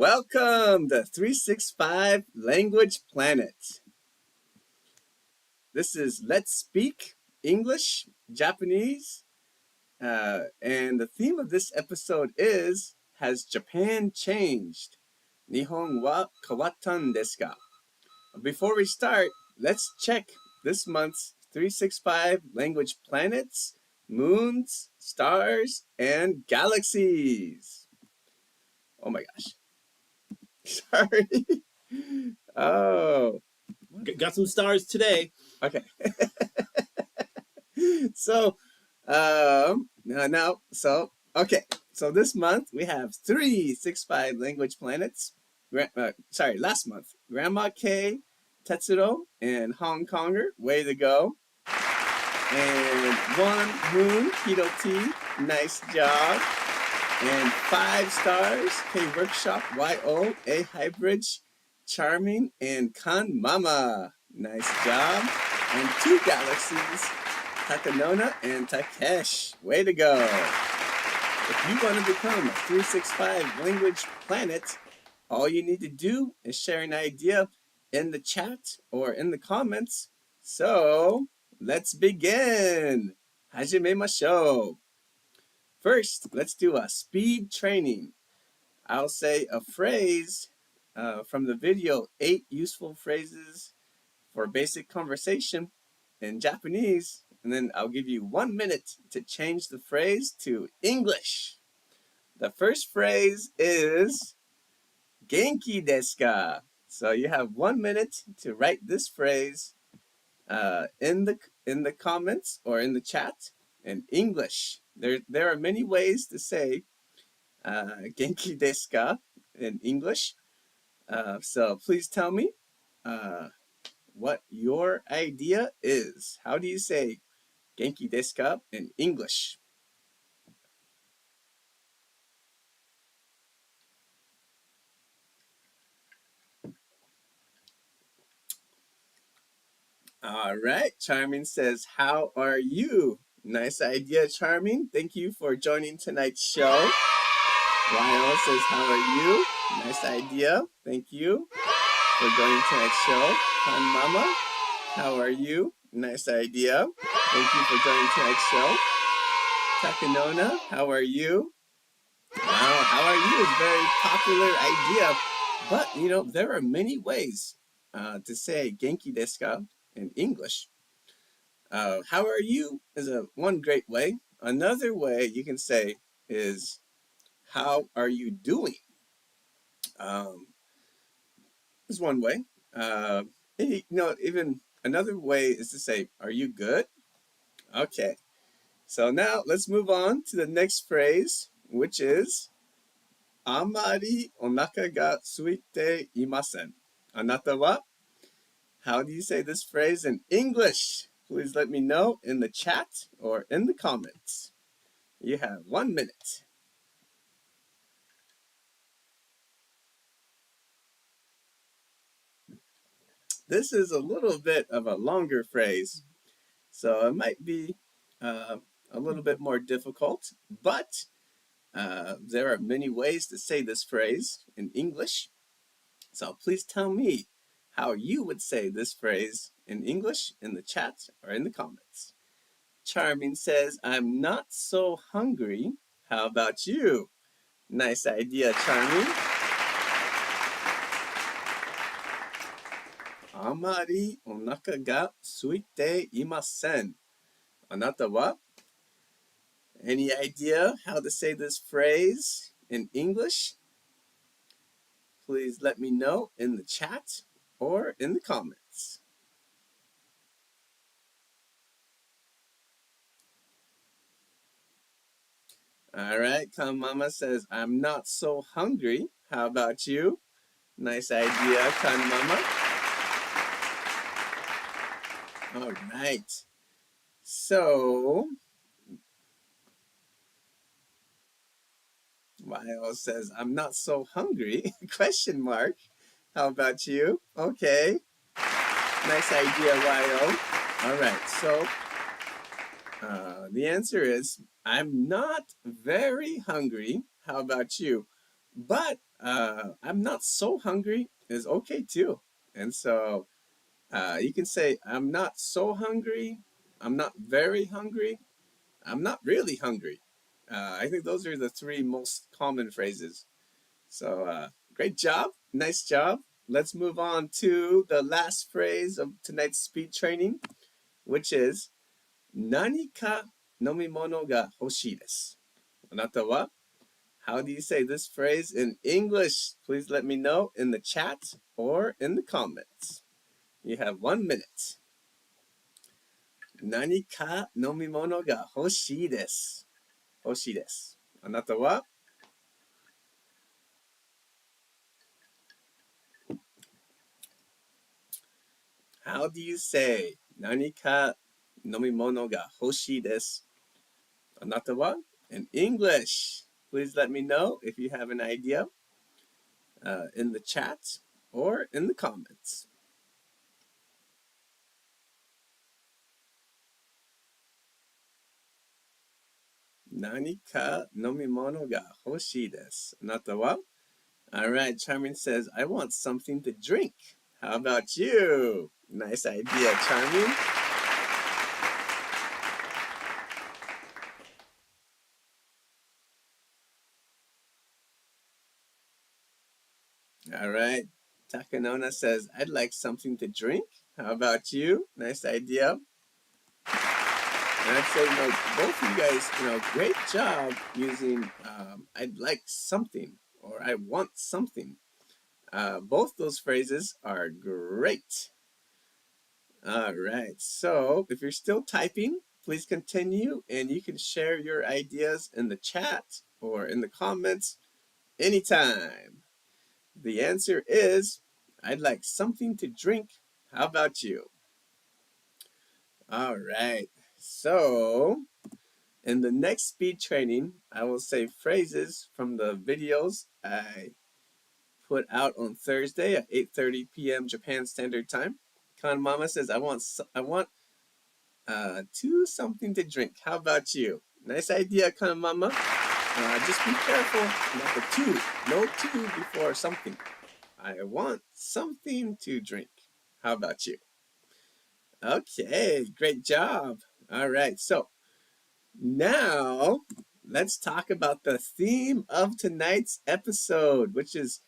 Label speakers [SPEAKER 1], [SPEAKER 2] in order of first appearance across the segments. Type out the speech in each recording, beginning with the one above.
[SPEAKER 1] Welcome to 365 Language Planet. This is Let's Speak English, Japanese, and the theme of this episode is, Has Japan Changed? Nihon wa kawattan desu ka? Before we start, let's check this month's 365 language planets, moons, stars, and galaxies. Oh my gosh. Sorry. Oh.
[SPEAKER 2] Got some stars today.
[SPEAKER 1] Okay. So this month we have 365 language planets. Last month, Grandma K, Tetsuro, and Hong Konger, way to go. And one moon, Hito T, nice job. And 5 stars, K Workshop, YO, A Hybridge, Charming, and Kan Mama, nice job. And 2 galaxies, Takanona and Takesh, way to go. If you want to become a 365 language planet, all you need to do is share an idea in the chat or in the comments. So, let's begin. Hajimemashou. First, let's do a speed training. I'll say a phrase from the video, 8 useful phrases for basic conversation in Japanese, and then I'll give you 1 minute to change the phrase to English. The first phrase is Genki desu ka? So you have 1 minute to write this phrase in the comments or in the chat in English. There are many ways to say Genki desu ka in English. So please tell me what your idea is. How do you say Genki desu ka in English? All right, Charming says, how are you? Nice idea, Charming. Thank you for joining tonight's show. Lyle says, how are you? Nice idea. Thank you for joining tonight's show. Kan Mama, how are you? Nice idea. Thank you for joining tonight's show. Takanona, how are you? Wow, how are you is a very popular idea. But, there are many ways to say Genki desu ka in English. How are you is one great way. Another way you can say is, how are you doing? Is one way. Even another way is to say, are you good? Okay. So now let's move on to the next phrase, which is, Amari onaka ga suite imasen. Anata wa? How do you say this phrase in English? Please let me know in the chat or in the comments. You have 1 minute. This is a little bit of a longer phrase, so it might be a little bit more difficult, but there are many ways to say this phrase in English. So please tell me how you would say this phrase in English in the chat or in the comments. Charming says, I'm not so hungry. How about you? Nice idea, Charming. Amari onaka ga suite imasen. Anata wa? Any idea how to say this phrase in English? Please let me know in the chat or in the comments. All right, Kan Mama says, I'm not so hungry. How about you? Nice idea, Kan Mama. All right. So, YO says, I'm not so hungry. Question mark. How about you? Okay. Nice idea, YO. All right. So, the answer is, I'm not very hungry. How about you? But I'm not so hungry is okay too. And so you can say, I'm not so hungry. I'm not very hungry. I'm not really hungry. I think those are the three most common phrases. So great job. Nice job. Let's move on to the last phrase of tonight's speed training, which is 何か飲み物が欲しいです。あなたは How do you say this phrase in English? Please let me know in the chat or in the comments. You have 1 minute. 何か飲み物が欲しいです。欲しいです。あなたは How do you say 何か飲み物が欲しいです。あなたは in English? Please let me know if you have an idea in the chat or in the comments. 何か飲み物が欲しいです。あなたは Alright, Charmin says, I want something to drink. How about you? Nice idea, Charmin. Alright, Takanona says, I'd like something to drink. How about you? Nice idea. And I'd say, both of you guys, great job using I'd like something or I want something. Both those phrases are great. All right, so if you're still typing, please continue and you can share your ideas in the chat or in the comments anytime. The answer is, I'd like something to drink. How about you? All right, so in the next speed training, I will say phrases from the videos I put out on Thursday at 8:30 p.m. Japan Standard Time. Kan Mama says, I want something to drink. How about you? Nice idea, Kan Mama. Just be careful, not the two. No two before something. I want something to drink. How about you? Okay, great job. All right, so now let's talk about the theme of tonight's episode, which is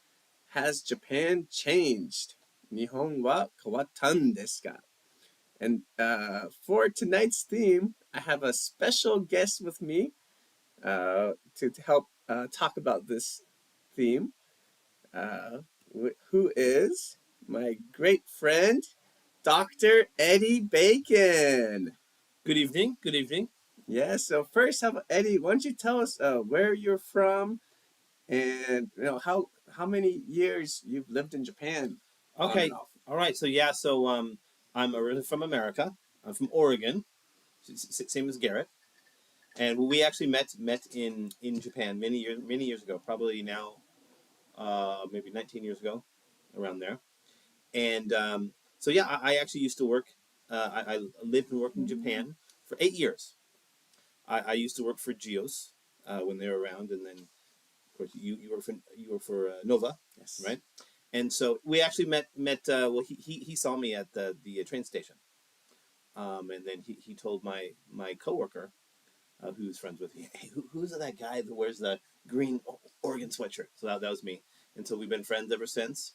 [SPEAKER 1] Has Japan changed? 日本は変わったんですか? And for tonight's theme, I have a special guest with me to help talk about this theme, who is my great friend, Dr. Eddie Bacon.
[SPEAKER 2] Good evening. Good evening.
[SPEAKER 1] Yeah, so first, Eddie, why don't you tell us where you're from and how many years you've lived in Japan?
[SPEAKER 2] Okay. All right. So I'm originally from America. I'm from Oregon, same as Garrett, and we actually met in Japan many years ago. Probably now, maybe 19 years ago, around there. And I actually used to work. I lived and worked in Japan for 8 years. I used to work for Geos when they were around, and then of course you work for Nova,
[SPEAKER 1] Yes.
[SPEAKER 2] right? And so we actually met. Well, he saw me at the train station, and then he told my coworker, who's friends with me, hey, who's that guy that wears the green Oregon sweatshirt? So that was me, and so we've been friends ever since.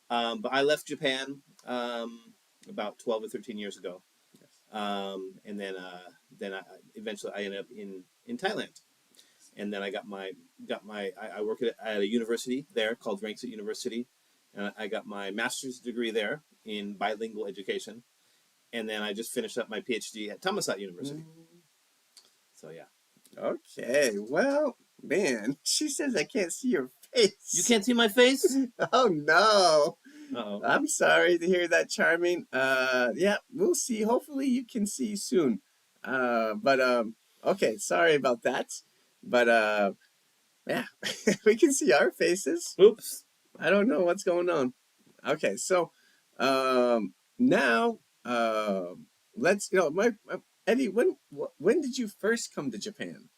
[SPEAKER 2] But I left Japan about 12 or 13 years ago, and then eventually I ended up in Thailand, and then I I work at a university there called Ranksat University, and I got my master's degree there in bilingual education, and then I just finished up my PhD at Thammasat University. So yeah.
[SPEAKER 1] Okay, well, man, she says I can't see your face.
[SPEAKER 2] You can't see my face?
[SPEAKER 1] Oh no.
[SPEAKER 2] Uh-oh.
[SPEAKER 1] I'm sorry to hear that, Charming. Yeah, we'll see. Hopefully you can see soon. Okay, sorry about that. But yeah, we can see our faces.
[SPEAKER 2] Oops.
[SPEAKER 1] I don't know what's going on. Okay, so now let's Eddie, when did you first come to Japan?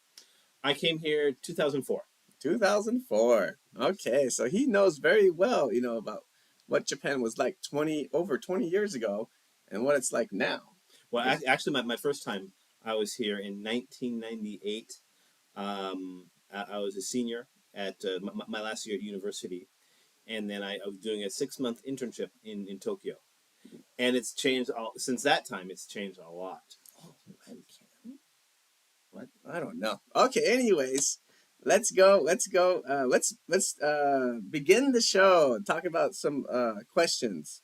[SPEAKER 2] I came here 2004.
[SPEAKER 1] 2004. Okay, so he knows very well, about what Japan was like over 20 years ago and what it's like now.
[SPEAKER 2] Well, actually, my first time I was here in 1998. I was a senior at my last year at university, and then I was doing a 6-month internship in Tokyo. And it's changed since that time. It's changed a lot.
[SPEAKER 1] Oh, what? I don't know. Okay, anyways, let's go. Let's begin the show. Talk about some questions.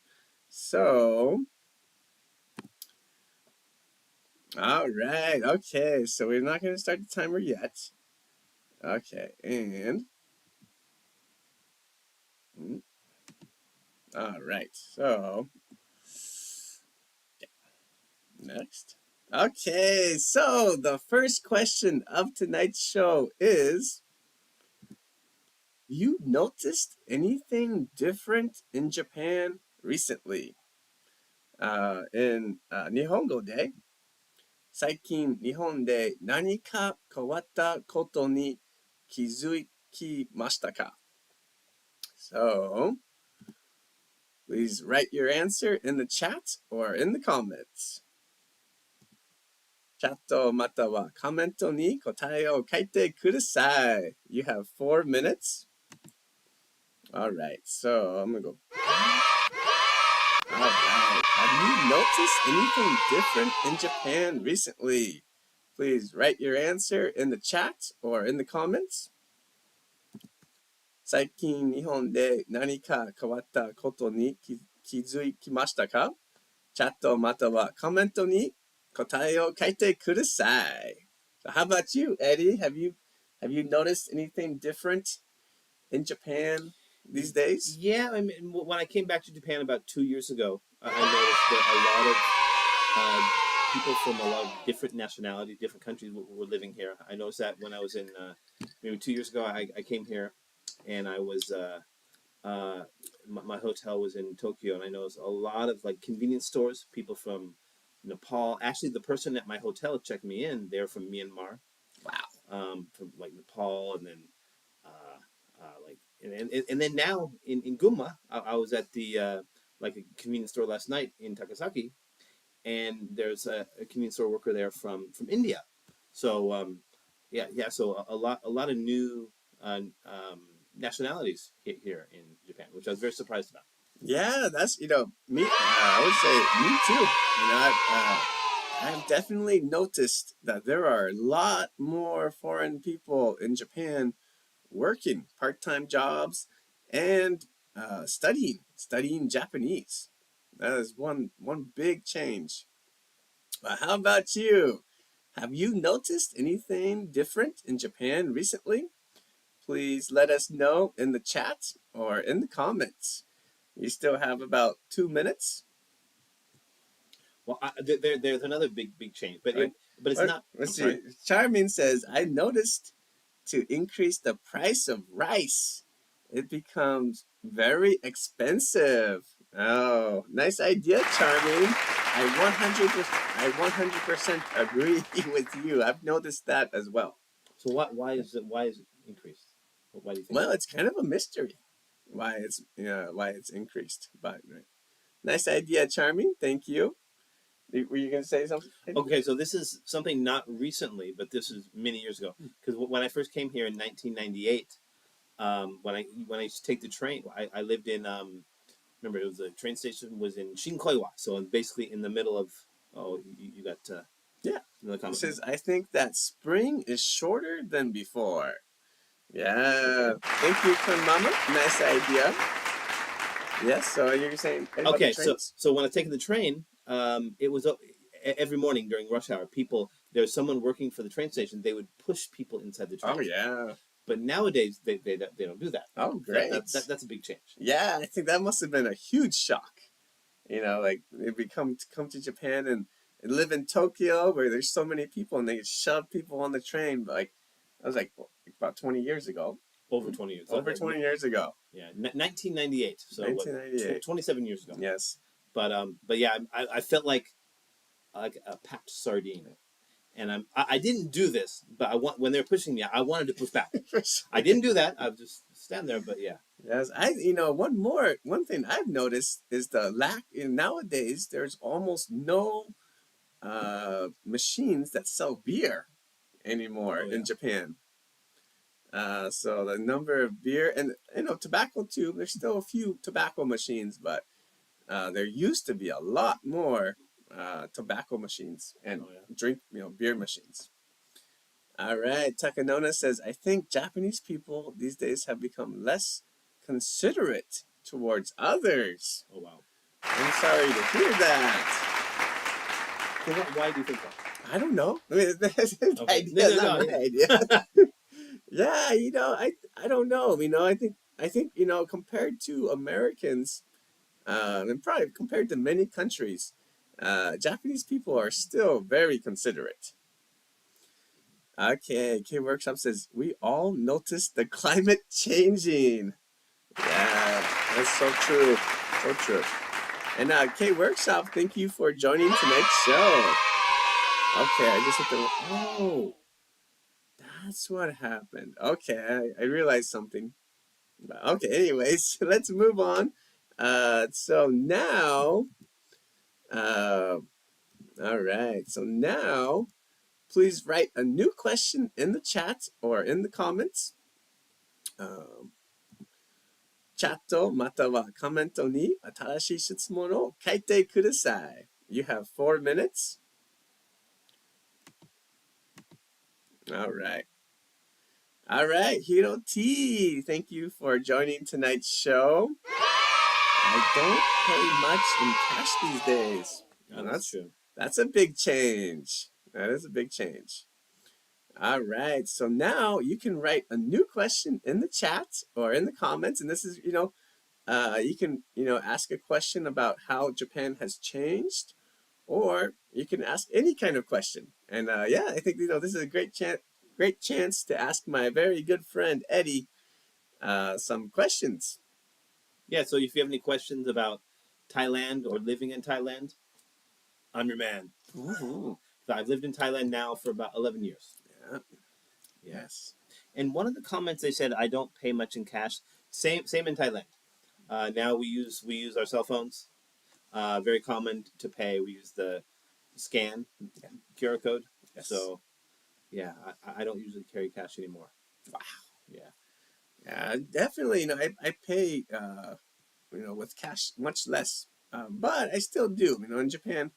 [SPEAKER 1] So, all right. Okay, so we're not going to start the timer yet. Okay, and all right. So, next. Okay, so the first question of tonight's show is, you noticed anything different in Japan recently? In 日本語で、最近日本で何か変わったことに気づきましたか? So, please write your answer in the chat or in the comments. チャットまたはコメントに答えを書いてください. You have 4 minutes. Alright, so I'm gonna go. Alright, have you noticed anything different in Japan recently? Please write your answer in the chat or in the comments. 最近日本で何か変わったことに気づきましたか? チャットまたはコメントに答えを書いてください. So how about you, Eddie? Have you noticed anything different in Japan these days?
[SPEAKER 2] Yeah, I mean, when I came back to Japan about 2 years ago, I noticed that a lot of people from a lot of different nationalities, different countries were living here. I noticed that when I was in, maybe 2 years ago, I came here, and I was, my hotel was in Tokyo, and I noticed a lot of like convenience stores, people from Nepal. Actually, the person at my hotel checked me in. They're from Myanmar.
[SPEAKER 1] Wow.
[SPEAKER 2] From like Nepal, and then and then now in Gunma, I was at the like a convenience store last night in Takasaki, and there's a convenience store worker there from India. So so a lot of new nationalities here in Japan, which I was very surprised about.
[SPEAKER 1] Yeah, that's me. I would say me too. I've definitely noticed that there are a lot more foreign people in Japan working part-time jobs and studying Japanese. That is one big change. But how about you? Have you noticed anything different in Japan recently? Please let us know in the chat or in the comments. You still have about 2 minutes.
[SPEAKER 2] Well, there's another big change, but it's not.
[SPEAKER 1] Let's see. Charmin says, I noticed to increase the price of rice, it becomes very expensive. Oh, nice idea, Charmin. I 100% agree with you. I've noticed that as well.
[SPEAKER 2] So why is it increased? Why do you think?
[SPEAKER 1] Well, it's kind of a mystery why it's increased. But nice idea, Charmin. Thank you. Were you going to say something?
[SPEAKER 2] Okay, so this is something not recently, but this is many years ago. Because when I first came here in 1998, when I used to take the train, I lived in remember it was the train station was in Shinkoiwa, so basically in the middle of you got
[SPEAKER 1] yeah.
[SPEAKER 2] Another comment.
[SPEAKER 1] It says, I think that spring is shorter than before. Yeah.
[SPEAKER 2] Okay.
[SPEAKER 1] Thank you, Kun Mama. Nice idea. Yes. So you're saying
[SPEAKER 2] okay? So when I was taking the train, it was every morning during rush hour. There's someone working for the train station. They would push people inside the train.
[SPEAKER 1] Oh yeah.
[SPEAKER 2] But nowadays they don't do that.
[SPEAKER 1] Oh great.
[SPEAKER 2] That's a big change.
[SPEAKER 1] Yeah, I think that must have been a huge shock. Like they come to Japan and live in Tokyo where there's so many people and they shove people on the train. Like that was like about 20 years ago.
[SPEAKER 2] Over 20 years.
[SPEAKER 1] Over 20 years ago.
[SPEAKER 2] Yeah, 1998. So
[SPEAKER 1] 1998.
[SPEAKER 2] 27 years ago.
[SPEAKER 1] Yes.
[SPEAKER 2] But yeah, I felt like a packed sardine. And I didn't do this, but when they were pushing me, I wanted to push back. I didn't do that. I would just stand there, but yeah.
[SPEAKER 1] Yes, one thing I've noticed is the lack nowadays. There's almost no machines that sell beer anymore
[SPEAKER 2] Oh, yeah.
[SPEAKER 1] in Japan. So the number of beer and tobacco too. There's still a few tobacco machines, but there used to be a lot more tobacco machines and
[SPEAKER 2] Oh, yeah.
[SPEAKER 1] beer machines. All right, Takanona says, I think Japanese people these days have become less considerate towards others.
[SPEAKER 2] Oh, wow.
[SPEAKER 1] I'm sorry to hear that.
[SPEAKER 2] So why do you think that?
[SPEAKER 1] I don't know. I mean, that's his
[SPEAKER 2] Okay.
[SPEAKER 1] idea,
[SPEAKER 2] No,
[SPEAKER 1] not my
[SPEAKER 2] yeah.
[SPEAKER 1] idea. Yeah, I don't know. I think compared to Americans, and probably compared to many countries, Japanese people are still very considerate. Okay, K Workshop says we all notice the climate changing. Yeah, that's so true, so true. And K Workshop, thank you for joining tonight's show. Okay, I just hit the. Oh, that's what happened. Okay, I realized something. Okay, anyways, let's move on. So now, uh, all right. So now, please write a new question in the chat or in the comments. チャットまたはコメントに新しい質問を書いてください. You have 4 minutes. All right. All right, Hiro T. Thank you for joining tonight's show. I don't pay much in cash these days.
[SPEAKER 2] Oh, that's true.
[SPEAKER 1] That's a big change. That is a big change. All right, so now you can write a new question in the chat or in the comments, and this is, you can, ask a question about how Japan has changed, or you can ask any kind of question. And yeah, I think this is a great chance to ask my very good friend Eddie some questions.
[SPEAKER 2] Yeah, so if you have any questions about Thailand or living in Thailand, I'm your man.
[SPEAKER 1] Mm-hmm.
[SPEAKER 2] I've lived in Thailand now for about 11 years.
[SPEAKER 1] Yeah. Yes.
[SPEAKER 2] And one of the comments they said, I don't pay much in cash. Same in Thailand. Now we use our cell phones. Very common to pay. We use the scan QR code.
[SPEAKER 1] Yes.
[SPEAKER 2] So yeah, I don't usually carry cash anymore.
[SPEAKER 1] Wow.
[SPEAKER 2] Yeah.
[SPEAKER 1] Yeah, definitely. I pay with cash much less, but I still do. In Japan,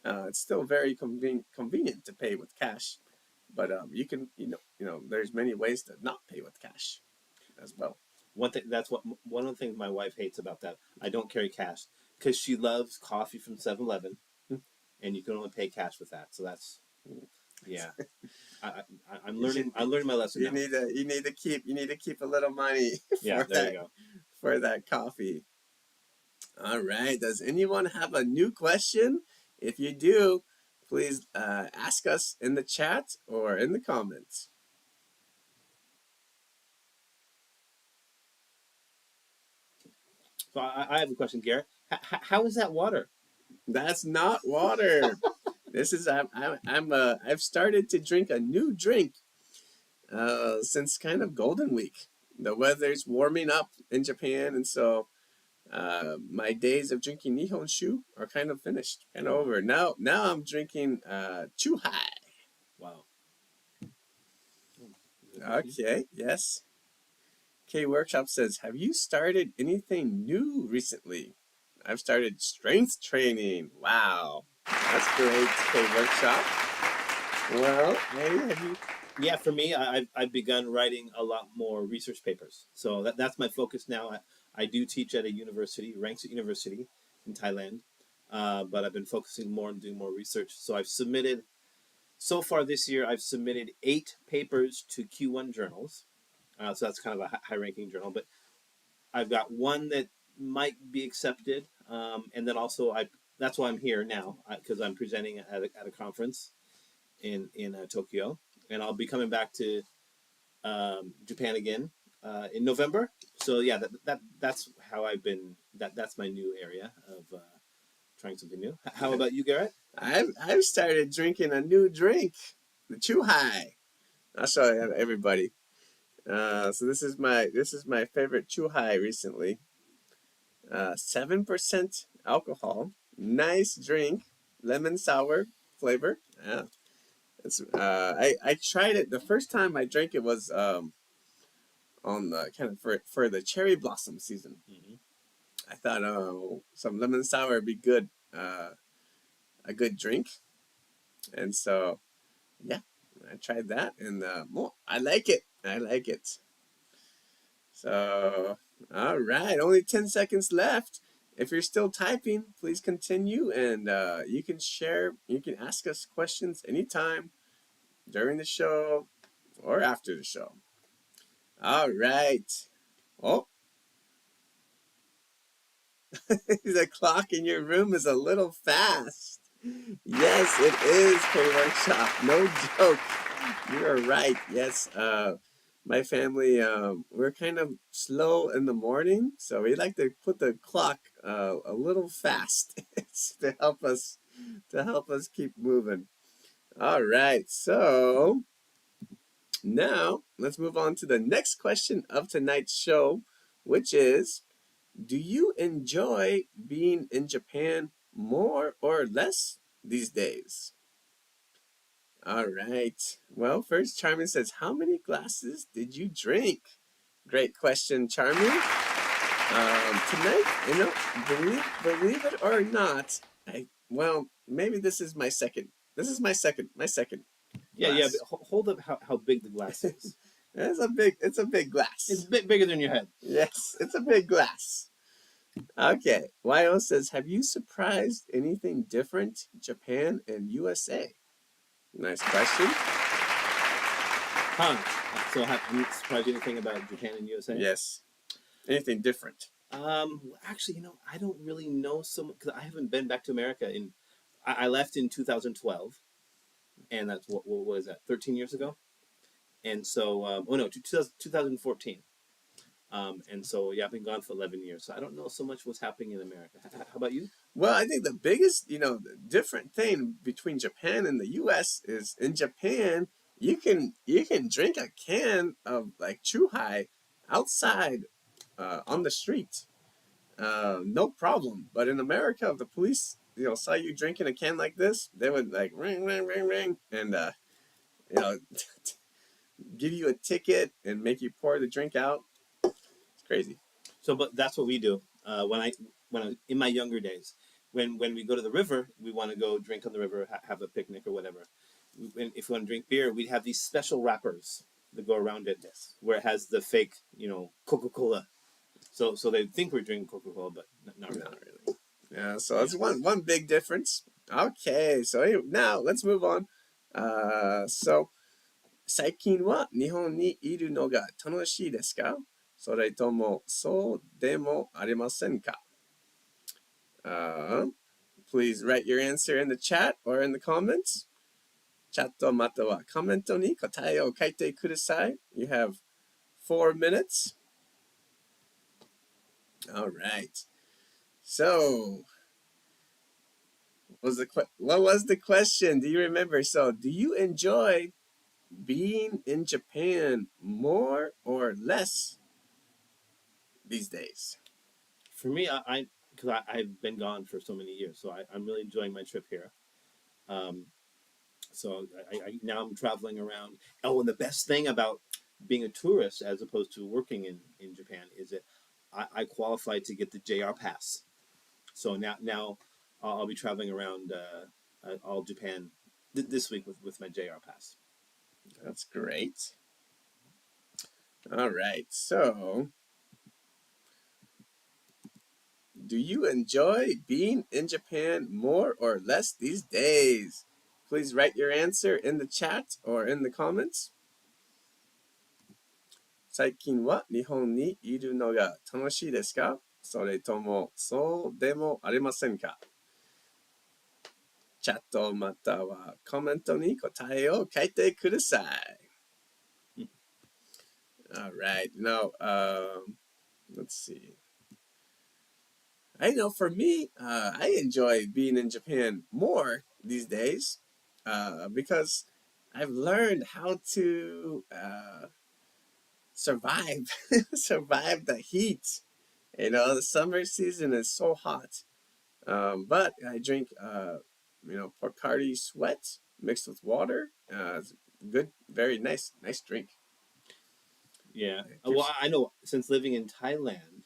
[SPEAKER 1] it's still very convenient to pay with cash, but you can there's many ways to not pay with cash as well.
[SPEAKER 2] One of the things my wife hates about that. I don't carry cash because she loves coffee from 7-Eleven, and you can only pay cash with that. So that's yeah. I'm learning my lesson now.
[SPEAKER 1] You need to keep a little money
[SPEAKER 2] Yeah, there you go.
[SPEAKER 1] For that coffee. All right. Does anyone have a new question? If you do, please ask us in the chat or in the comments.
[SPEAKER 2] So I have a question, Garrett. How is that water?
[SPEAKER 1] That's not water. This is I've started to drink a new drink since kind of Golden Week. The weather's warming up in Japan, and so my days of drinking Nihonshu are kind of finished, kind of over. Now I'm drinking Chuhai.
[SPEAKER 2] Wow.
[SPEAKER 1] Okay, yes. K Workshop says, have you started anything new recently? I've started strength training. Wow. That's great, K Workshop. Well, hey, have you?
[SPEAKER 2] Yeah, for me, I've begun writing a lot more research papers. So that's my focus now. I do teach at a university, Rangsit University in Thailand, but I've been focusing more on doing more research. So so far this year, I've submitted 8 papers to Q1 journals. So that's kind of a high-ranking journal, but I've got one that might be accepted, and then also that's why I'm here now, because I'm presenting at a conference in Tokyo, and I'll be coming back to Japan again in November. So yeah, that's how I've been. That's my new area of trying something new. How about you, Garrett?
[SPEAKER 1] I've started drinking a new drink. the Chuhai. I'll show everybody. So this is my favorite Chuhai recently. 7% alcohol, nice drink, lemon sour flavor. Yeah, I tried it the first time I drank it was on the kind of for the cherry blossom season.
[SPEAKER 2] Mm-hmm.
[SPEAKER 1] I thought some lemon sour would be good, a good drink, and so yeah, I tried that, and I like it. I like it. So all right, only 10 seconds left. If you're still typing, please continue, and you can share. You can ask us questions anytime during the show or after the show. All right. Oh, the clock in your room is a little fast. Yes, it is, K-Workshop. No joke. You are right. Yes, my family, we're kind of slow in the morning, so we like to put the clock a little fast to help us keep moving. All right, so now let's move on to the next question of tonight's show, which is, do you enjoy being in Japan more or less these days? All right. Well, first, Charmin says, how many glasses did you drink? Great question, Charmin. Tonight, believe it or not, maybe this is my second. This is my second
[SPEAKER 2] Yeah, yeah.
[SPEAKER 1] glass.
[SPEAKER 2] But hold up how big the glass is.
[SPEAKER 1] It's a big glass.
[SPEAKER 2] It's a bit bigger than your head.
[SPEAKER 1] Yes, it's a big glass. Okay. YO says, have you surprised anything different, Japan and USA? Nice question.
[SPEAKER 2] Huh. So have you surprised anything about Japan and USA?
[SPEAKER 1] Yes. Anything different?
[SPEAKER 2] Actually, I don't really know so much because I haven't been back to America I left in 2012, and that's what was that? 13 years ago. And so, 2014. And so, yeah, I've been gone for 11 years. So I don't know so much what's happening in America. How about you?
[SPEAKER 1] Well, I think the biggest, different thing between Japan and the U.S. is in Japan, you can drink a can of like Chuhai outside on the street, no problem. But in America, if the police, saw you drinking a can like this, they would like ring, ring, ring, ring, and you know, give you a ticket and make you pour the drink out. It's crazy.
[SPEAKER 2] So, but that's what we do. When I in my younger days, when we go to the river, we want to go drink on the river, have a picnic or whatever. If we want to drink beer, we'd have these special wrappers that go around it,
[SPEAKER 1] Yes.
[SPEAKER 2] where it has the fake, Coca-Cola. So they think we're drinking Coca-Cola, but not really.
[SPEAKER 1] Not really. Yeah, so that's one big difference. Okay, so now let's move on. So 最近は日本にいるのが楽しいですか？それともそうでもありませんか？ Please write your answer in the chat or in the comments. チャットまたはコメントに答えを書いてください. You have 4 minutes. All right. So, what was the question? Do you remember? So, do you enjoy being in Japan more or less these days?
[SPEAKER 2] For me, because I've been gone for so many years, so I'm really enjoying my trip here. So now I'm traveling around. Oh, and the best thing about being a tourist as opposed to working in Japan is that I qualified to get the JR pass. So now I'll be traveling around all Japan this week with my JR pass.
[SPEAKER 1] That's great. All right. So, do you enjoy being in Japan more or less these days? Please write your answer in the chat or in the comments. 最近は日本にいるのが楽しいですか？それともそうでもありませんか？チャットまたはコメントに答えを書いてください. All right. Now, let's see. I know for me, I enjoy being in Japan more these days because I've learned how to survive survive the heat. The summer season is so hot. But I drink Bacardi Sweat mixed with water. It's good, very nice drink.
[SPEAKER 2] Yeah.
[SPEAKER 1] It
[SPEAKER 2] Well,
[SPEAKER 1] keeps-
[SPEAKER 2] I know since living in Thailand,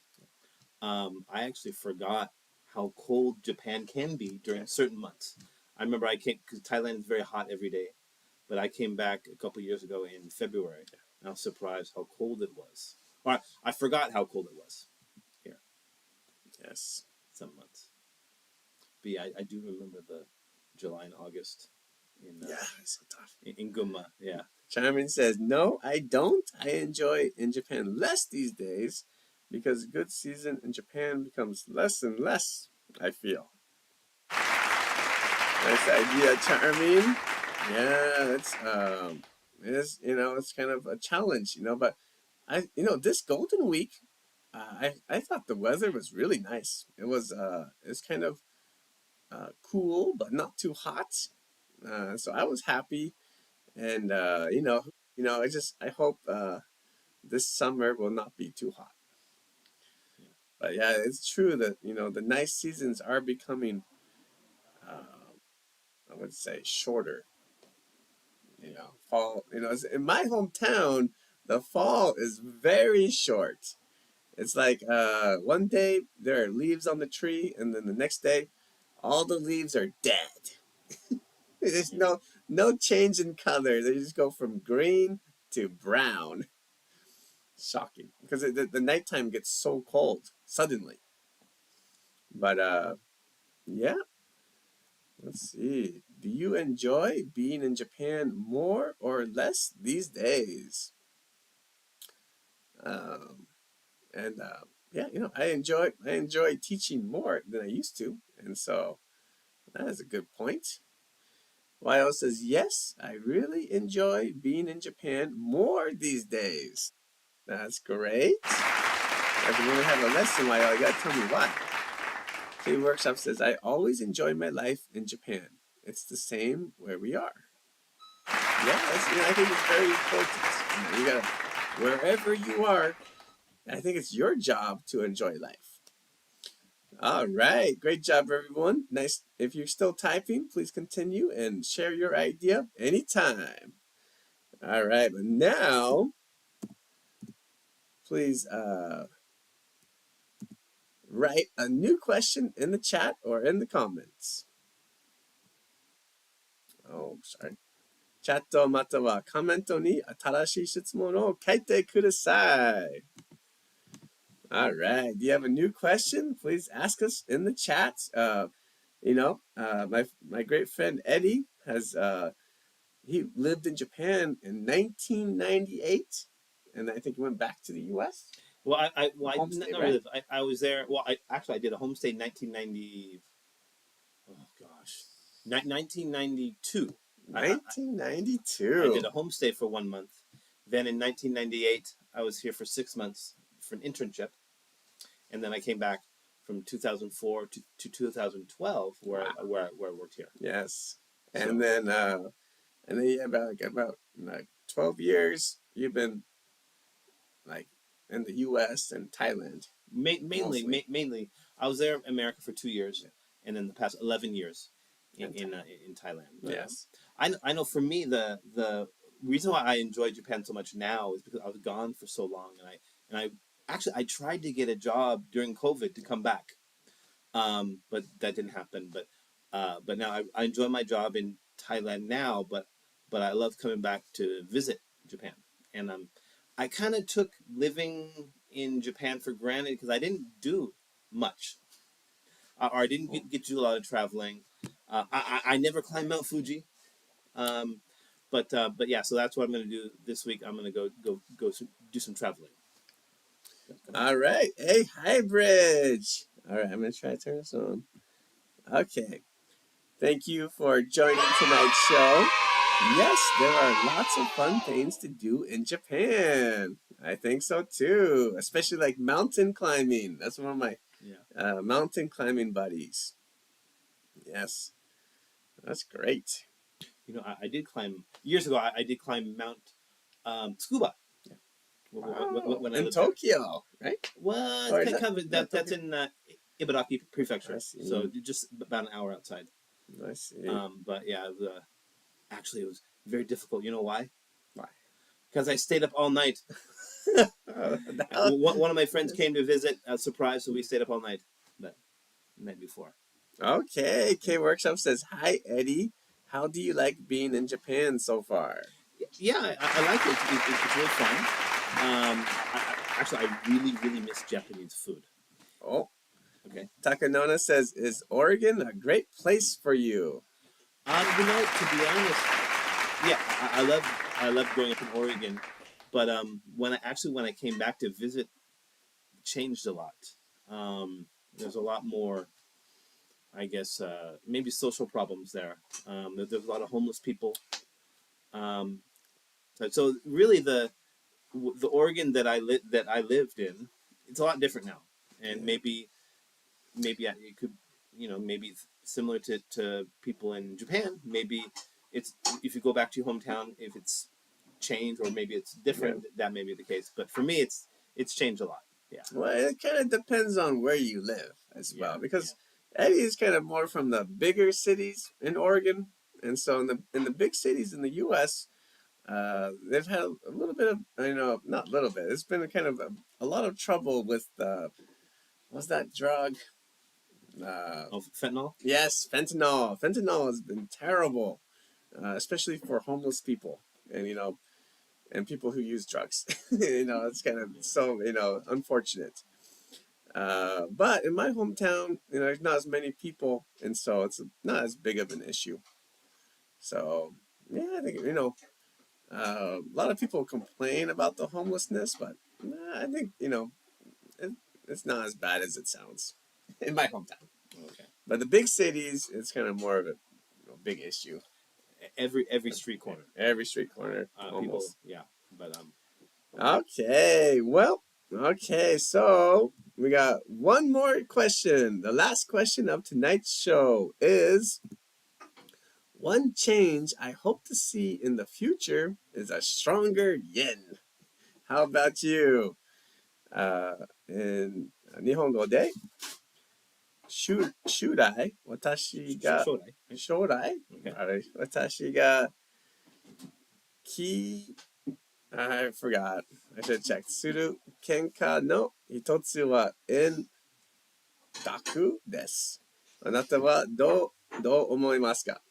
[SPEAKER 2] I actually forgot how cold Japan can be during certain months. I remember I came because Thailand is very hot every day, but I came back a couple years ago in February, and I was surprised how cold it was. Or I forgot how cold it was here
[SPEAKER 1] yes.
[SPEAKER 2] some months. But yeah, I do remember the July and August in
[SPEAKER 1] Yeah, it's so tough.
[SPEAKER 2] in Gunma. Yeah.
[SPEAKER 1] Charmin says, no, I don't. I enjoy in Japan less these days because good season in Japan becomes less and less, I feel. Nice idea, Charmin. Yeah, it's kind of a challenge, but this Golden Week, I thought the weather was really nice. It's kind of cool, but not too hot. So I was happy, and I hope this summer will not be too hot. But yeah, it's true that the nice seasons are becoming, I would say, shorter. Fall. In my hometown, the fall is very short. It's like one day there are leaves on the tree, and then the next day, all the leaves are dead. There's no change in color. They just go from green to brown. Shocking, because the nighttime gets so cold suddenly. But yeah. Let's see. Do you enjoy being in Japan more or less these days? Um, and yeah, I enjoy teaching more than I used to, and so that is a good point. YO says yes, I really enjoy being in Japan more these days. That's great. If you want to have a lesson, YO, you gotta tell me why. K Workshop says I always enjoy my life in Japan. It's the same where we are. Yeah, I think it's very important. You gotta, wherever you are, I think it's your job to enjoy life. All right, great job, everyone. Nice. If you're still typing, please continue and share your idea anytime. All right, but now, please write a new question in the chat or in the comments. Oh, sorry. チャットまたはコメントに新しい質問を書いてください。All right. Do you have a new question? Please ask us in the chat. My great friend Eddie he lived in Japan in 1998, and I think he went back to the U.S.
[SPEAKER 2] Well, I
[SPEAKER 1] Homestay,
[SPEAKER 2] not
[SPEAKER 1] right?
[SPEAKER 2] really. I was there. Well, I did a homestay in 1990. Oh gosh, 1992. I did
[SPEAKER 1] 1992.
[SPEAKER 2] a homestay for 1 month. Then in 1998, I was here for 6 months for an internship, and then I came back from 2004 to 2012, where
[SPEAKER 1] Wow.
[SPEAKER 2] where I worked here.
[SPEAKER 1] Yes,
[SPEAKER 2] So-
[SPEAKER 1] and then about 12 years you've been like in the U.S. and Thailand. Mostly.
[SPEAKER 2] Mainly, I was there in America for 2 years, and then the past 11 years in Thailand. But,
[SPEAKER 1] Yes.
[SPEAKER 2] I know for me the reason why I enjoy Japan so much now is because I was gone for so long, and I tried to get a job during COVID to come back, but that didn't happen. But now I enjoy my job in Thailand now, but I love coming back to visit Japan, and I kind of took living in Japan for granted because I didn't do much, or I didn't get to do a lot of traveling. I never climbed Mount Fuji. But yeah, so that's what I'm going to do this week. I'm going to go do some traveling.
[SPEAKER 1] All right. Hey, hi, Bridge. All right, I'm going to try to turn this on. Okay. Thank you for joining tonight's show. Yes, there are lots of fun things to do in Japan. I think so too, especially like mountain climbing. That's one of my mountain climbing buddies. Yes, that's great.
[SPEAKER 2] I did climb years ago. I did climb Mount Tsukuba. Yeah.
[SPEAKER 1] Wow.
[SPEAKER 2] When I
[SPEAKER 1] In
[SPEAKER 2] lived there.
[SPEAKER 1] Tokyo, right?
[SPEAKER 2] Well,
[SPEAKER 1] Or
[SPEAKER 2] it's
[SPEAKER 1] is
[SPEAKER 2] kind of that's in Ibaraki Prefecture,
[SPEAKER 1] I see.
[SPEAKER 2] so just about an hour outside.
[SPEAKER 1] I see.
[SPEAKER 2] But yeah, actually it was very difficult. You know why?
[SPEAKER 1] Why?
[SPEAKER 2] Because I stayed up all night. One of my friends came to visit, a surprise, so we stayed up all night. The night before.
[SPEAKER 1] Okay, K Workshop says, "Hi Eddie, how do you like being in Japan so far?"
[SPEAKER 2] Yeah, I like it. It's really fun. Actually, I really miss Japanese food.
[SPEAKER 1] Oh,
[SPEAKER 2] Okay.
[SPEAKER 1] Takanona says, "Is Oregon a great place for you?"
[SPEAKER 2] To be honest, yeah, I love growing up in Oregon, but when I came back to visit, it changed a lot. There's a lot more, I guess, maybe social problems there. There's a lot of homeless people. So really, the Oregon that I lived in, it's a lot different now, and maybe it could, maybe it's similar to people in Japan. Maybe it's, if you go back to your hometown, if it's changed, or maybe it's different.
[SPEAKER 1] Yeah.
[SPEAKER 2] That may be the case, but for me, it's changed a lot. Yeah.
[SPEAKER 1] Well, it kind of depends on where you live as well, because Eddie is kind of more from the bigger cities in Oregon, and so in the big cities in the U.S., they've had a little bit of, not a little bit. It's been kind of a lot of trouble with what's that drug?
[SPEAKER 2] Fentanyl.
[SPEAKER 1] Yes, fentanyl. Fentanyl has been terrible, especially for homeless people, and people who use drugs. It's kind of so unfortunate. But in my hometown, there's not as many people, and so it's not as big of an issue. So yeah, I think a lot of people complain about the homelessness, but I think it, it's not as bad as it sounds in my hometown.
[SPEAKER 2] Okay.
[SPEAKER 1] But the big cities, it's kind of more of a big issue.
[SPEAKER 2] Every street corner.
[SPEAKER 1] Every street corner,
[SPEAKER 2] People.
[SPEAKER 1] almost.
[SPEAKER 2] Yeah. But
[SPEAKER 1] Okay, well, okay, so we got one more question. The last question of tonight's show is, one change I hope to see in the future is a stronger yen. How about you? In 日本語で、将来、私が、将来、
[SPEAKER 2] Okay.
[SPEAKER 1] あれ、私が、I forgot. I should have checked. する喧嘩の一つは円卓です。あなたはどう思いますか?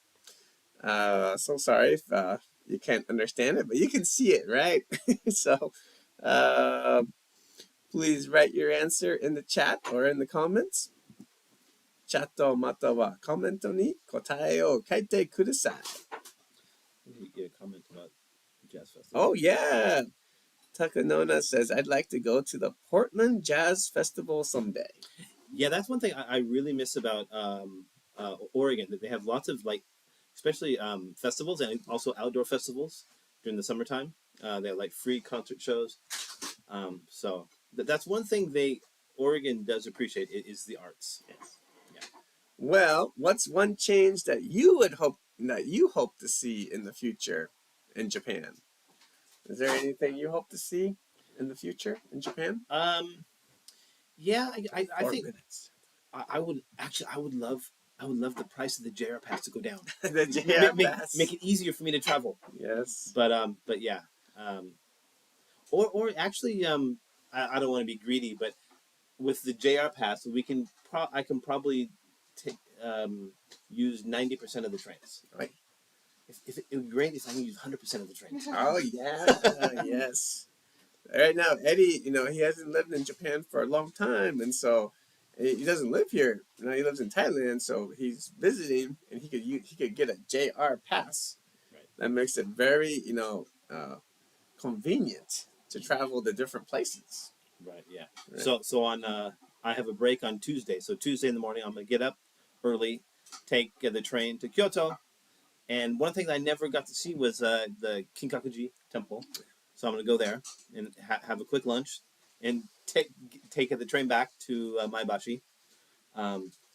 [SPEAKER 1] So sorry if you can't understand it, but you can see it, right? So please write your answer in the chat or in the comments. チャットまたはコメントに答えを書いてください.
[SPEAKER 2] You get a comment about Jazz Festival.
[SPEAKER 1] Oh yeah. Takanona says, I'd like to go to the Portland Jazz Festival someday.
[SPEAKER 2] Yeah, that's one thing I really miss about Oregon, that they have lots of, especially festivals, and also outdoor festivals during the summertime. They have free concert shows. So that's one thing Oregon does appreciate, is the arts.
[SPEAKER 1] Yes. Yeah. Well, what's one change that you hope to see in the future in Japan? Is there anything you hope to see in the future in Japan?
[SPEAKER 2] Yeah, I think
[SPEAKER 1] minutes.
[SPEAKER 2] I would love the price of the JR pass to go down.
[SPEAKER 1] The JR pass.
[SPEAKER 2] Make it easier for me to travel.
[SPEAKER 1] Yes.
[SPEAKER 2] But yeah. Or actually, I don't want to be greedy, but with the JR pass, I can probably use 90% of the trains.
[SPEAKER 1] Right.
[SPEAKER 2] If it would be great if I can use 100% of the trains.
[SPEAKER 1] Oh yeah, yes. Right now, Eddie, he hasn't lived in Japan for a long time, and so he doesn't live here. He lives in Thailand, so he's visiting, and he could get a JR pass.
[SPEAKER 2] Right.
[SPEAKER 1] That makes it very convenient to travel to different places.
[SPEAKER 2] Right. Yeah.
[SPEAKER 1] Right.
[SPEAKER 2] So on I have a break on Tuesday. So Tuesday in the morning, I'm gonna get up early, take the train to Kyoto, and one thing that I never got to see was the Kinkakuji Temple. So I'm gonna go there and have a quick lunch, and take the train back to Maebashi.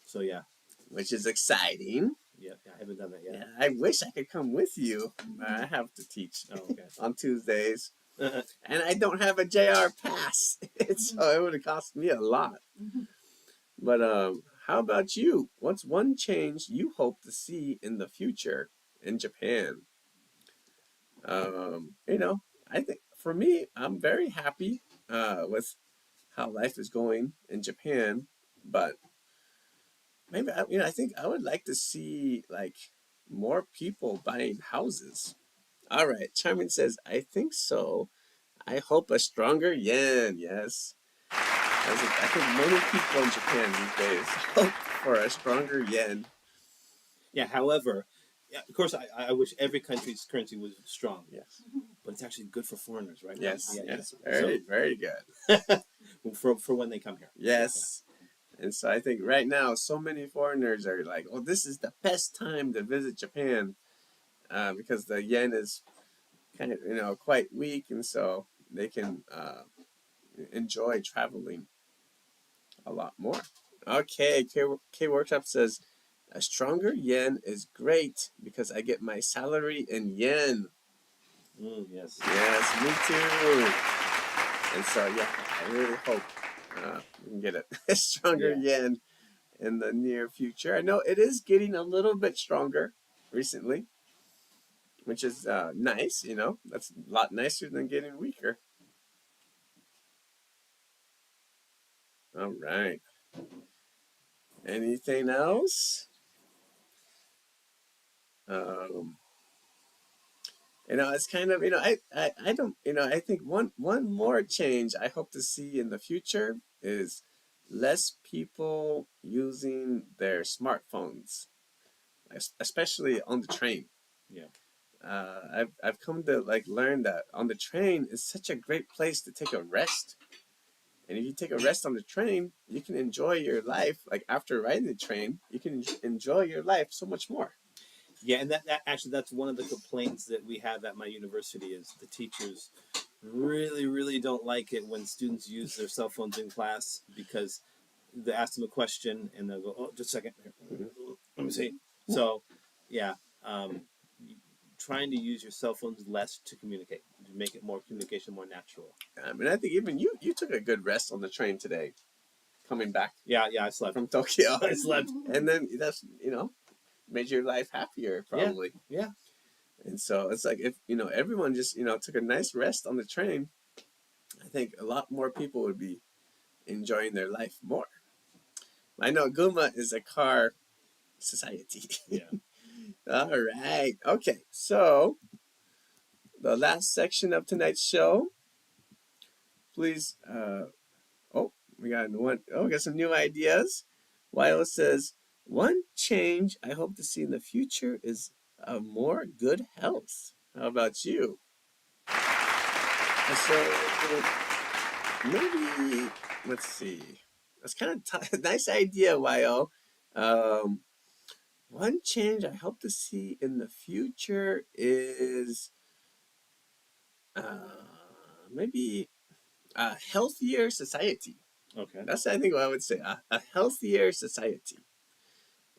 [SPEAKER 2] So yeah,
[SPEAKER 1] which is exciting.
[SPEAKER 2] Yeah, I haven't done that yet.
[SPEAKER 1] Yeah, I wish I could come with you. I have to teach on Tuesdays. And I don't have a JR pass. So it would have cost me a lot. But how about you? What's one change you hope to see in the future in Japan? I think for me, I'm very happy with how life is going in Japan. But maybe I think I would like to see like more people buying houses. All right, Charmin says, I think so. I hope a stronger yen. Yes. I think many people in Japan these days hope for a stronger yen.
[SPEAKER 2] Yeah, however, of course, I wish every country's currency was strong.
[SPEAKER 1] Yes.
[SPEAKER 2] But it's actually good for foreigners, right?
[SPEAKER 1] Yes.
[SPEAKER 2] Yeah,
[SPEAKER 1] Yes. Very,
[SPEAKER 2] so,
[SPEAKER 1] very good.
[SPEAKER 2] for when they come here.
[SPEAKER 1] Yes. And so I think right now, so many foreigners are like, oh, this is the best time to visit Japan because the yen is kind of, quite weak. And so they can enjoy traveling a lot more. Okay, K Workshop says, a stronger yen is great because I get my salary in yen.
[SPEAKER 2] Yes.
[SPEAKER 1] Yes, me too. And so, yeah, I really hope we can get a stronger yen in the near future. I know it is getting a little bit stronger recently, which is nice, That's a lot nicer than getting weaker. All right. Anything else? Um, it's kind of, I don't, I think one more change I hope to see in the future is less people using their smartphones, especially on the train.
[SPEAKER 2] Yeah.
[SPEAKER 1] I've come to like learn that on the train is such a great place to take a rest. And if you take a rest on the train, you can enjoy your life. Like after riding the train, you can enjoy your life so much more.
[SPEAKER 2] Yeah, and that actually that's one of the complaints that we have at my university is the teachers really, really don't like it when students use their cell phones in class because they ask them a question and they'll go, "Oh, just a second, let me see." So, yeah, trying to use your cell phones less to communicate, to make it more communication more natural.
[SPEAKER 1] I mean, I think even you took a good rest on the train today, coming back.
[SPEAKER 2] Yeah, I slept
[SPEAKER 1] from Tokyo.
[SPEAKER 2] I slept,
[SPEAKER 1] and then that's made your life happier probably.
[SPEAKER 2] Yeah.
[SPEAKER 1] And so it's like if everyone just took a nice rest on the train, I think a lot more people would be enjoying their life more. I know Guma is a car society.
[SPEAKER 2] Yeah.
[SPEAKER 1] All right. Okay. So the last section of tonight's show. Please. We got one. Oh, we got some new ideas. Wilo says, one change I hope to see in the future is a more good health. How about you? So maybe let's see. That's kind of nice idea, Yo. One change I hope to see in the future is maybe a healthier society.
[SPEAKER 2] Okay.
[SPEAKER 1] That's I think what I would say. A healthier society.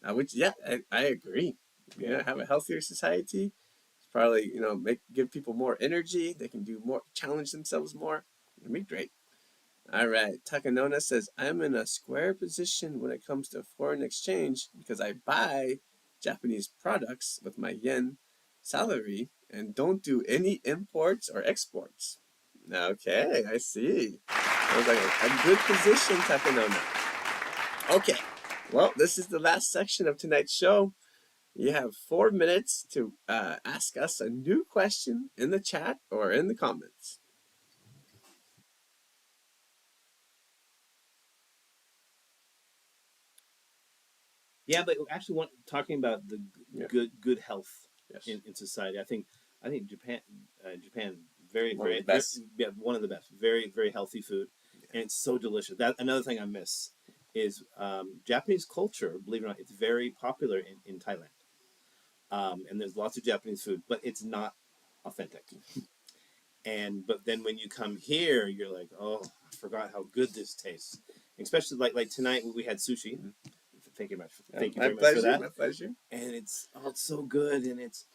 [SPEAKER 1] Which I agree. Have a healthier society. It's probably give people more energy. They can do more, challenge themselves more. It'd be great. All right. Takanona says, I'm in a square position when it comes to foreign exchange because I buy Japanese products with my yen salary and don't do any imports or exports. Okay, I see. Sounds like a good position, Takanona. Okay. Well, this is the last section of tonight's show. You have 4 minutes to ask us a new question in the chat or in the comments.
[SPEAKER 2] Yeah, but actually, talking about the good health
[SPEAKER 1] Yes.
[SPEAKER 2] in society, I think Japan very
[SPEAKER 1] One of
[SPEAKER 2] very
[SPEAKER 1] the best.
[SPEAKER 2] one of the best, very very healthy food, and it's so delicious. That another thing I miss is Japanese culture. Believe it or not, it's very popular in Thailand, and there's lots of Japanese food, but it's not authentic. But then when you come here, you're like, oh, I forgot how good this tastes. Especially like tonight we had sushi. Thank you much.
[SPEAKER 1] Yeah,
[SPEAKER 2] Thank you
[SPEAKER 1] my
[SPEAKER 2] very much
[SPEAKER 1] pleasure.
[SPEAKER 2] for that.
[SPEAKER 1] My pleasure.
[SPEAKER 2] And it's so good, and it's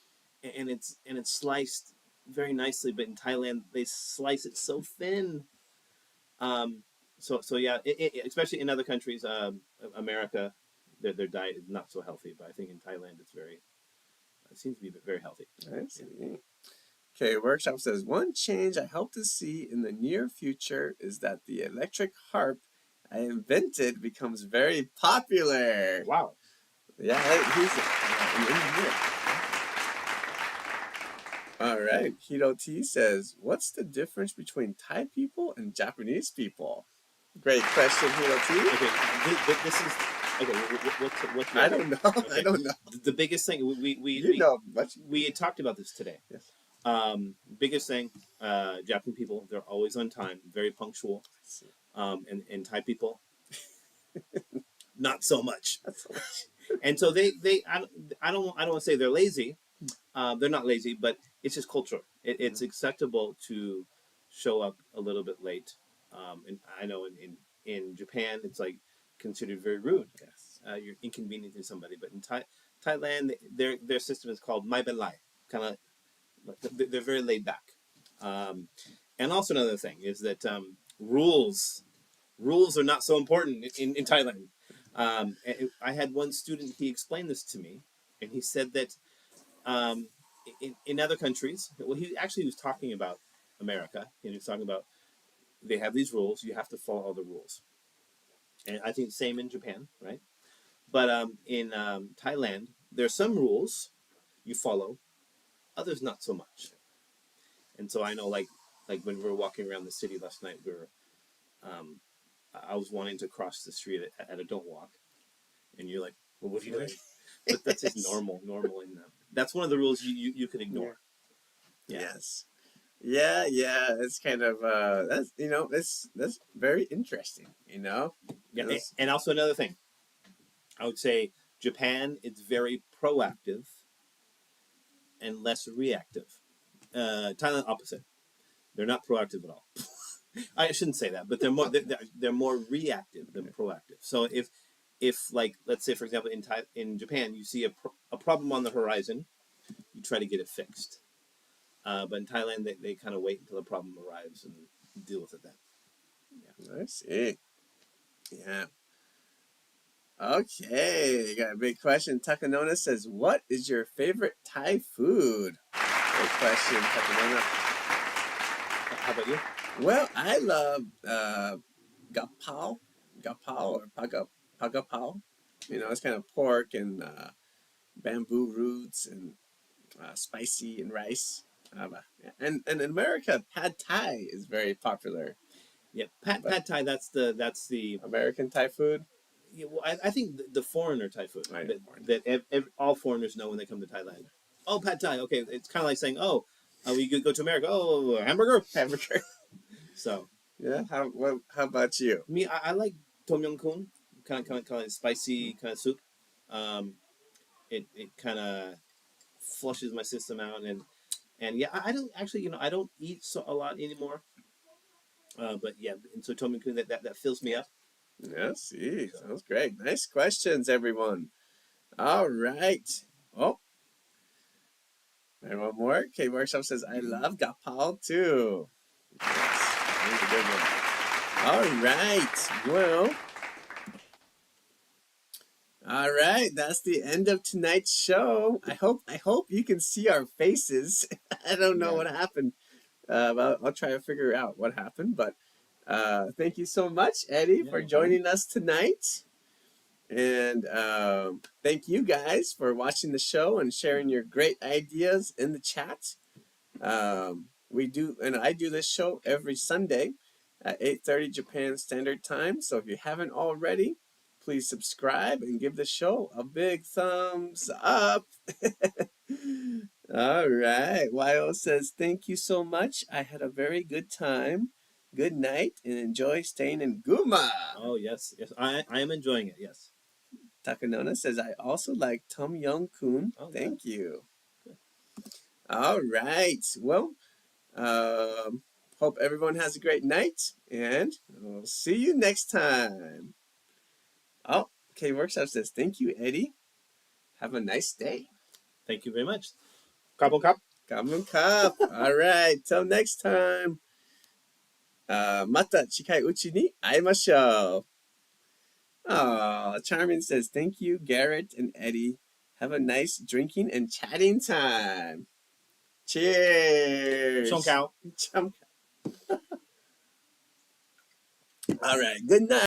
[SPEAKER 2] sliced very nicely. But in Thailand, they slice it so thin. So yeah, especially in other countries, America, their diet is not so healthy. But I think in Thailand, it seems to be very healthy.
[SPEAKER 1] I see. Okay, Workshop says, one change I hope to see in the near future is that the electric harp I invented becomes very popular.
[SPEAKER 2] Wow.
[SPEAKER 1] Yeah, he's an engineer. All right, Hiro T says, what's the difference between Thai people and Japanese people? Great question, Hiro T.
[SPEAKER 2] Okay, this is okay. What's
[SPEAKER 1] I don't know.
[SPEAKER 2] Okay.
[SPEAKER 1] I don't know.
[SPEAKER 2] The biggest thing we had talked about this today.
[SPEAKER 1] Yes.
[SPEAKER 2] Biggest thing, Japanese people, they're always on time, very punctual. And Thai people, not so much.
[SPEAKER 1] That's so much.
[SPEAKER 2] And so I don't want to say they're lazy. They're not lazy, but it's just cultural. It's acceptable to show up a little bit late. And I know in Japan, it's like considered very rude.
[SPEAKER 1] Yes.
[SPEAKER 2] You're inconveniencing somebody. But in Thailand, their system is called mai ben lai. Kind of, they're very laid back. And also another thing is that rules are not so important in Thailand. I had one student, he explained this to me, and he said that in other countries, well, he was talking about America, and he was talking about they have these rules, you have to follow all the rules. And I think same in Japan, right? But in Thailand, there are some rules you follow, others not so much. And so I know, like when we were walking around the city last night, I was wanting to cross the street at a don't walk, and you're like, well, what are you doing? But that's just normal in them. That's one of the rules you could ignore.
[SPEAKER 1] Yeah. Yes. Yeah. It's kind of that's very interesting.
[SPEAKER 2] Yeah. And also another thing, I would say Japan, it's very proactive and less reactive. Thailand opposite. They're not proactive at all. I shouldn't say that, but they're more reactive than proactive. So if like, let's say for example in Japan, you see a problem on the horizon, you try to get it fixed. But in Thailand, they kind of wait until the problem arrives and deal with it then.
[SPEAKER 1] Yeah. I see. Yeah. Okay, got a big question. Takanona says, what is your favorite Thai food? Great question, Takanona.
[SPEAKER 2] How about you?
[SPEAKER 1] Well, I love gapao or pagapao. It's kind of pork and bamboo roots and spicy and rice. And in America, pad Thai is very popular.
[SPEAKER 2] Yeah, pad Thai. That's the
[SPEAKER 1] American Thai food.
[SPEAKER 2] Yeah, well, I think the foreigner Thai food
[SPEAKER 1] Right,
[SPEAKER 2] that all foreigners know when they come to Thailand. Oh, pad Thai. Okay, it's kind of like saying, oh, we could go to America. Oh, hamburger. So
[SPEAKER 1] yeah. How about you?
[SPEAKER 2] Me, I like tom yum goong, kind of spicy kind of soup. It kind of flushes my system out, and yeah, I don't actually, I don't eat a lot anymore. But yeah, and so tom yum goong that fills me up.
[SPEAKER 1] Yeah, see, sounds great. Nice questions, everyone. All right. Oh, and one more. K Workshop says, I love gapao too. Yes, that's a good one. All right. Well, all right. That's the end of tonight's show. I hope you can see our faces. I don't know what happened. I'll try to figure out what happened. But thank you so much, Eddie, for joining us tonight. And thank you guys for watching the show and sharing your great ideas in the chat. I do this show every Sunday at 8:30 Japan Standard Time. So if you haven't already, please subscribe and give the show a big thumbs up. All right. YO says, thank you so much. I had a very good time. Good night and enjoy staying in Guma.
[SPEAKER 2] Oh, yes. I am enjoying it, yes.
[SPEAKER 1] Takanona says, I also like Tom Young Kun.
[SPEAKER 2] Oh,
[SPEAKER 1] thank you. Good. All right. Well, hope everyone has a great night, and we'll see you next time. Oh, Okay, Workshop says, thank you, Eddie. Have a nice day.
[SPEAKER 2] Thank you very much. Couple cup.
[SPEAKER 1] Kamun Cup. All right. Till next time. また近いうちに会いましょう. Oh, Charmin says, thank you, Garrett and Eddie. Have a nice drinking and chatting time. Cheers.
[SPEAKER 2] Chong cow.
[SPEAKER 1] All right. Good night.